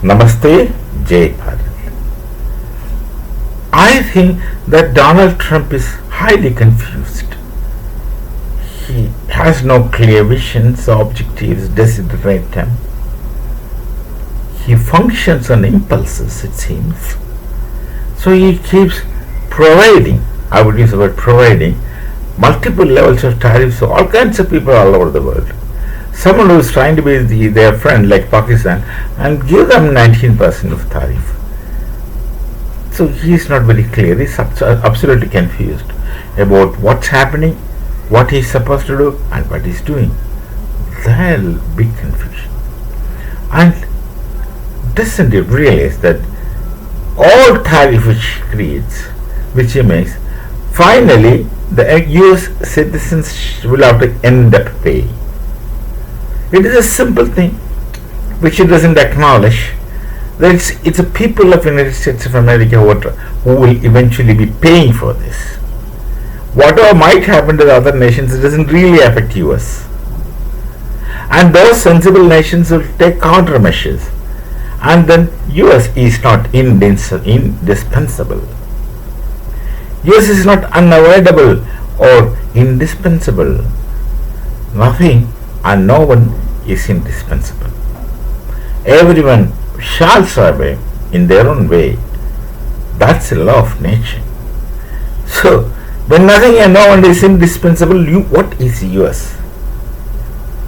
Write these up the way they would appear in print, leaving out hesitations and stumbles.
Namaste, Jai Bharat. I think that Donald Trump is highly confused. He has no clear visions or objectives desideratum. He functions on impulses, it seems. So he keeps providing, I would use the word providing, multiple levels of tariffs to all kinds of people all over the world. Someone who is trying to be their friend like Pakistan and give them 19% of tariff. So he is not very clear. He is absolutely confused about what's happening, what he is supposed to do and what he is doing. There will be confusion. And doesn't he realize that all tariff which he creates, which he makes, finally the US citizens will have to end up paying. It is a simple thing which he doesn't acknowledge, that it's the people of the United States of America who will eventually be paying for this. Whatever might happen to the other nations, it doesn't really affect US. And those sensible nations will take countermeasures. And then US is not indispensable. US is not unavoidable or indispensable. Nothing and no one is indispensable. Everyone shall survive in their own way. That's a law of nature. So, when nothing and no one is indispensable, what is US?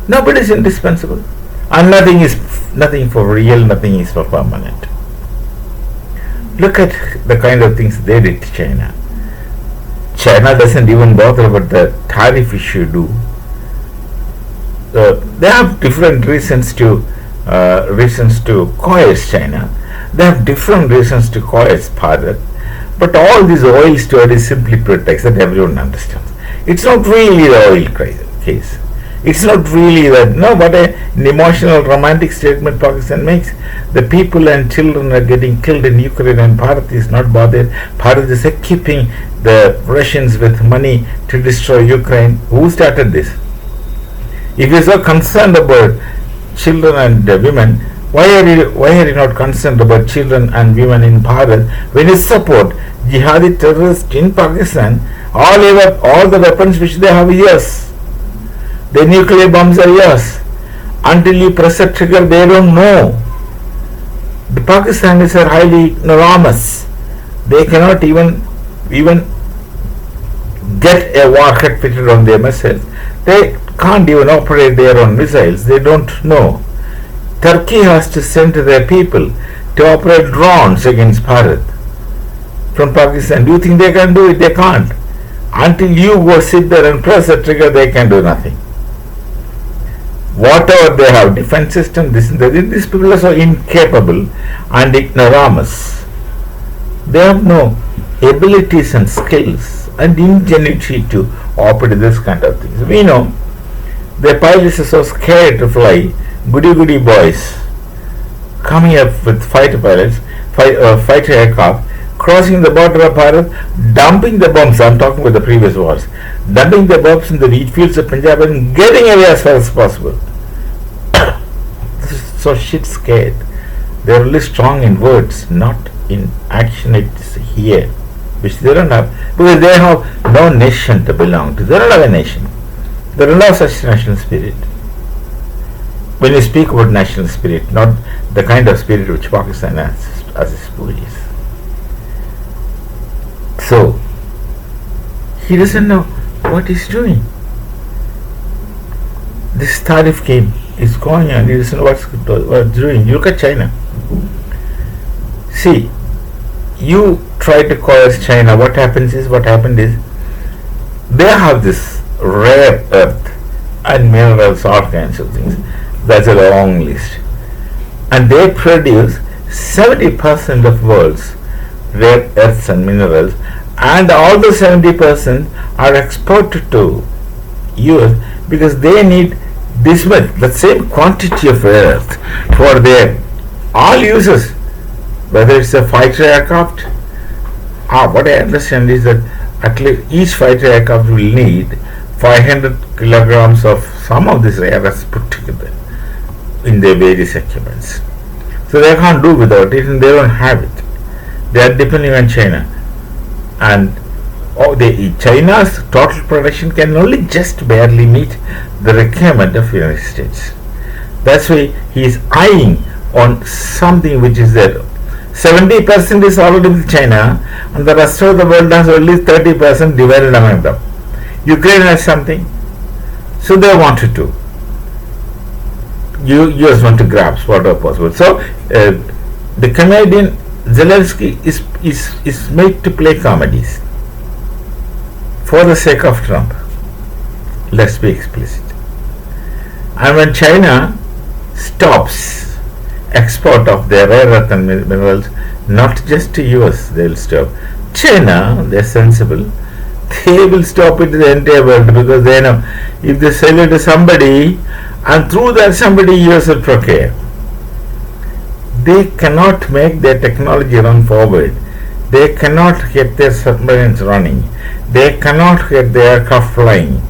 Nobody is indispensable. And nothing for real, nothing is for permanent. Look at the kind of things they did to China. China doesn't even bother about the tariff issue they have different reasons to coerce China. They have different reasons to coerce Bharat. But all this oil story is simply pretext that everyone understands. It's not really the oil case. It's not really that. No, what an emotional, romantic statement Pakistan makes. The people and children are getting killed in Ukraine and Bharat is not bothered. Bharat is equipping the Russians with money to destroy Ukraine. Who started this? If you are so concerned about children and women, why are you not concerned about children and women in Bharat when you support jihadi terrorists in Pakistan? All the weapons which they have, yes. The nuclear bombs are yours. Until you press a trigger, they don't know. The Pakistanis are highly ignoramus. They cannot even get a warhead fitted on their missiles. They can't even operate their own missiles. They don't know. Turkey has to send their people to operate drones against Bharat from Pakistan. Do you think they can do it? They can't. Until you go sit there and press a trigger, they can do nothing. Whatever they have, defense system, these people are so incapable and ignoramus. They have no abilities and skills and ingenuity to operate this kind of things. We know the pilots are so scared to fly, goody boys coming up with fighter aircraft, crossing the border of Bharat, dumping the bombs. I'm talking about the previous wars, dumping the bombs in the wheat fields of Punjab and getting away as far as possible. So shit scared. They're only strong in words, not in action. It's here, which they don't have, because they have no nation to belong to. They don't have a nation. They don't have such national spirit. When you speak about national spirit, not the kind of spirit which Pakistan has as its police. So he doesn't know what he's doing. This tariff game is going on. He doesn't know what's doing. You look at China. See, you try to coerce China. What happened is they have this rare earth and minerals, all kinds of things. That's a long list. And they produce 70% of world's rare earths and minerals, and all the 70% are exported to US because they need this much, the same quantity of rare earth for their all uses, whether it's a fighter aircraft. What I understand is that at least each fighter aircraft will need 500 kilograms of some of this rare earths put together in their various equipments. So they can't do without it, and they don't have it. They are depending on China, and China's total production can only just barely meet the requirement of United States. That's why he is eyeing on something which is there. 70% is already with China, and the rest of the world has only 30% divided among them. Ukraine has something, so they wanted to. US want to grasp whatever possible. So the comedian Zelensky is made to play comedies for the sake of Trump. Let's be explicit. And when China stops export of their rare earth and minerals, not just to US, they will stop. China, they're sensible. They will stop it to the entire world, because they know if they sell it to somebody, and through that somebody US will procure. They cannot make their technology run forward. They cannot get their submarines running. They cannot get their aircraft flying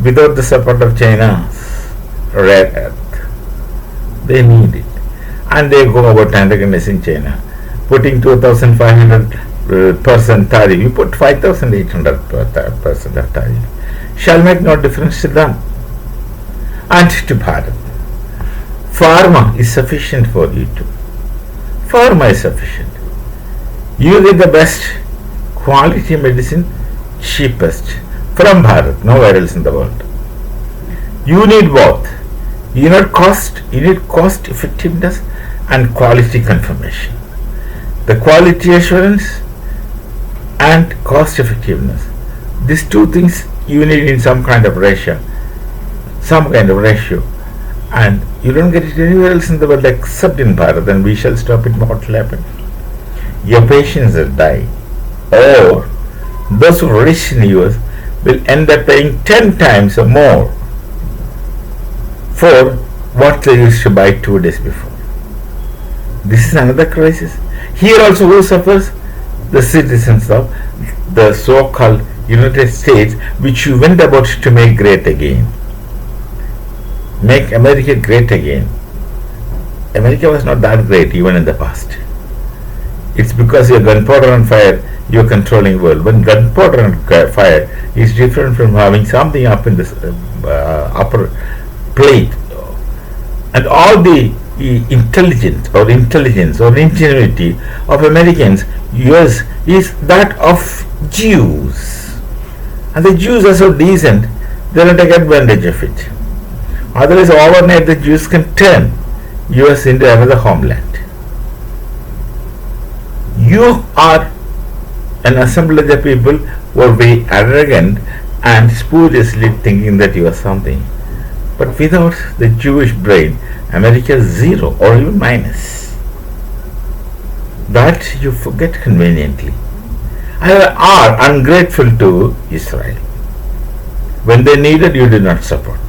without the support of China's rare earth. They need it. And they go about antagonizing China, putting 2,500% tariff. You put 5,800% of tariff. Shall make no difference to them. And to Bharat. Pharma is sufficient for you too. Pharma is sufficient. You get the best quality medicine, cheapest, from Bharat, nowhere else in the world. You need both. You need cost effectiveness and quality confirmation. The quality assurance and cost effectiveness. These two things you need in some kind of ratio. And you don't get it anywhere else in the world except in Bharat, and we shall stop it. What will happen? Your patients will die, or those who are rich in the US will end up paying 10 times or more for what they used to buy 2 days before. This is another crisis. Here also who suffers? The citizens of the so-called United States, which you went about to make great again. Make America great again. America was not that great even in the past. It's because your gunpowder on fire, you're controlling world. When gunpowder on fire is different from having something up in this upper plate, and all the intelligence or ingenuity of Americans, yours is that of Jews, and the Jews are so decent they don't take advantage of it. Otherwise, overnight the Jews can turn US into another homeland. You are an assemblage of people who are very arrogant and spuriously thinking that you are something. But without the Jewish brain, America is zero or even minus. That you forget conveniently. And are ungrateful to Israel. When they needed, you did not support.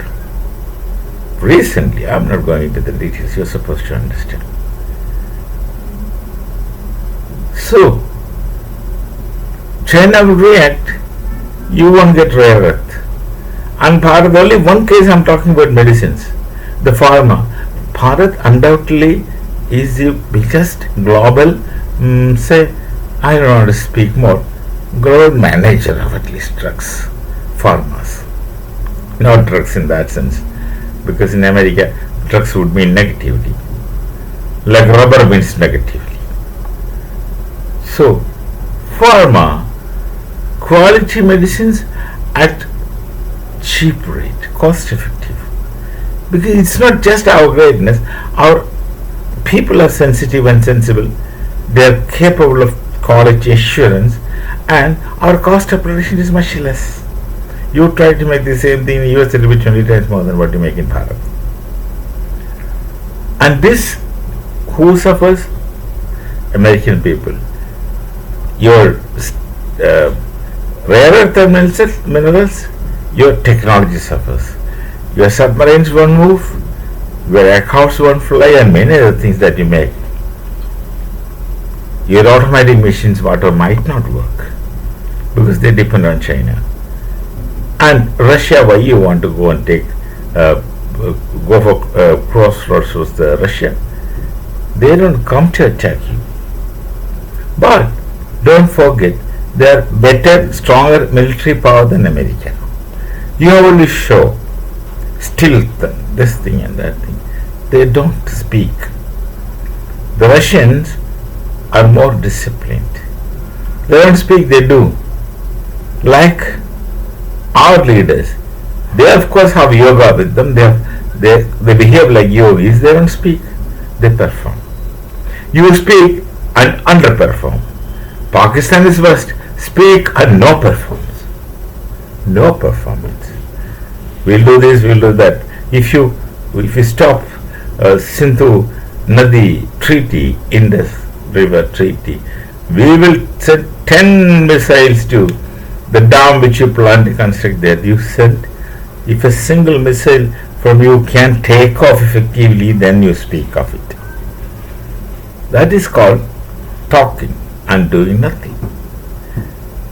Recently, I am not going into the details, you are supposed to understand. So, China will react, you won't get rare earth. And Bharat, only one case I am talking about medicines, the pharma. Bharat undoubtedly is the biggest global, I don't want to speak more, global manager of at least drugs, pharmas. Not drugs in that sense, because in America, drugs would mean negativity, like rubber means negatively. So, pharma, quality medicines at cheap rate, cost effective. Because it's not just our greatness, our people are sensitive and sensible, they are capable of quality assurance, and our cost of production is much less. You try to make the same thing in the US, it will be 20 times more than what you make in Bharat. And this, who suffers? American people. Your rare earth minerals, your technology suffers. Your submarines won't move, your aircrafts won't fly, and many other things that you make. Your automatic machines, whatever, might not work because they depend on China. And Russia, why you want to go and take go for crossroads with Russia? They don't come to attack you. But don't forget, they are better, stronger military power than America. You have only show stealth, this thing and that thing. They don't speak. The Russians are more disciplined. They don't speak, they do. Like our leaders, they of course have yoga with them. They behave like yogis. They don't speak, they perform. You speak and underperform. Pakistan is worst. Speak and no performance. No performance. We'll do this, we'll do that. If you stop Sindhu Nadi Treaty, Indus River Treaty, we will send 10 missiles to the dam which you plan to construct there. You send, if a single missile from you can take off effectively, then you speak of it. That is called talking and doing nothing.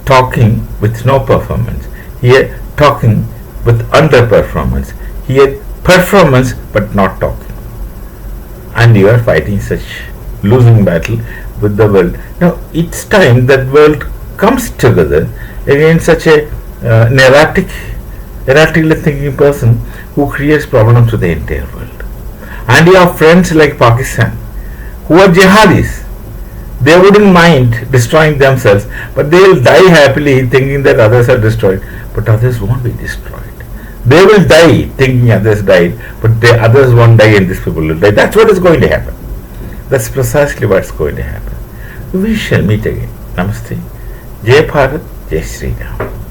Talking with no performance. Here, talking with underperformance. Here, performance but not talking. And you are fighting such losing battle with the world. Now, it's time that world comes together against such a erratically thinking person who creates problems to the entire world. And you have friends like Pakistan who are jihadis. They wouldn't mind destroying themselves, but they will die happily thinking that others are destroyed, but others won't be destroyed. They will die thinking others died, but the others won't die and these people will die. That's what is going to happen. That's precisely what's going to happen. We shall meet again. Namaste. Jai Bharat, Jai Sri Ram.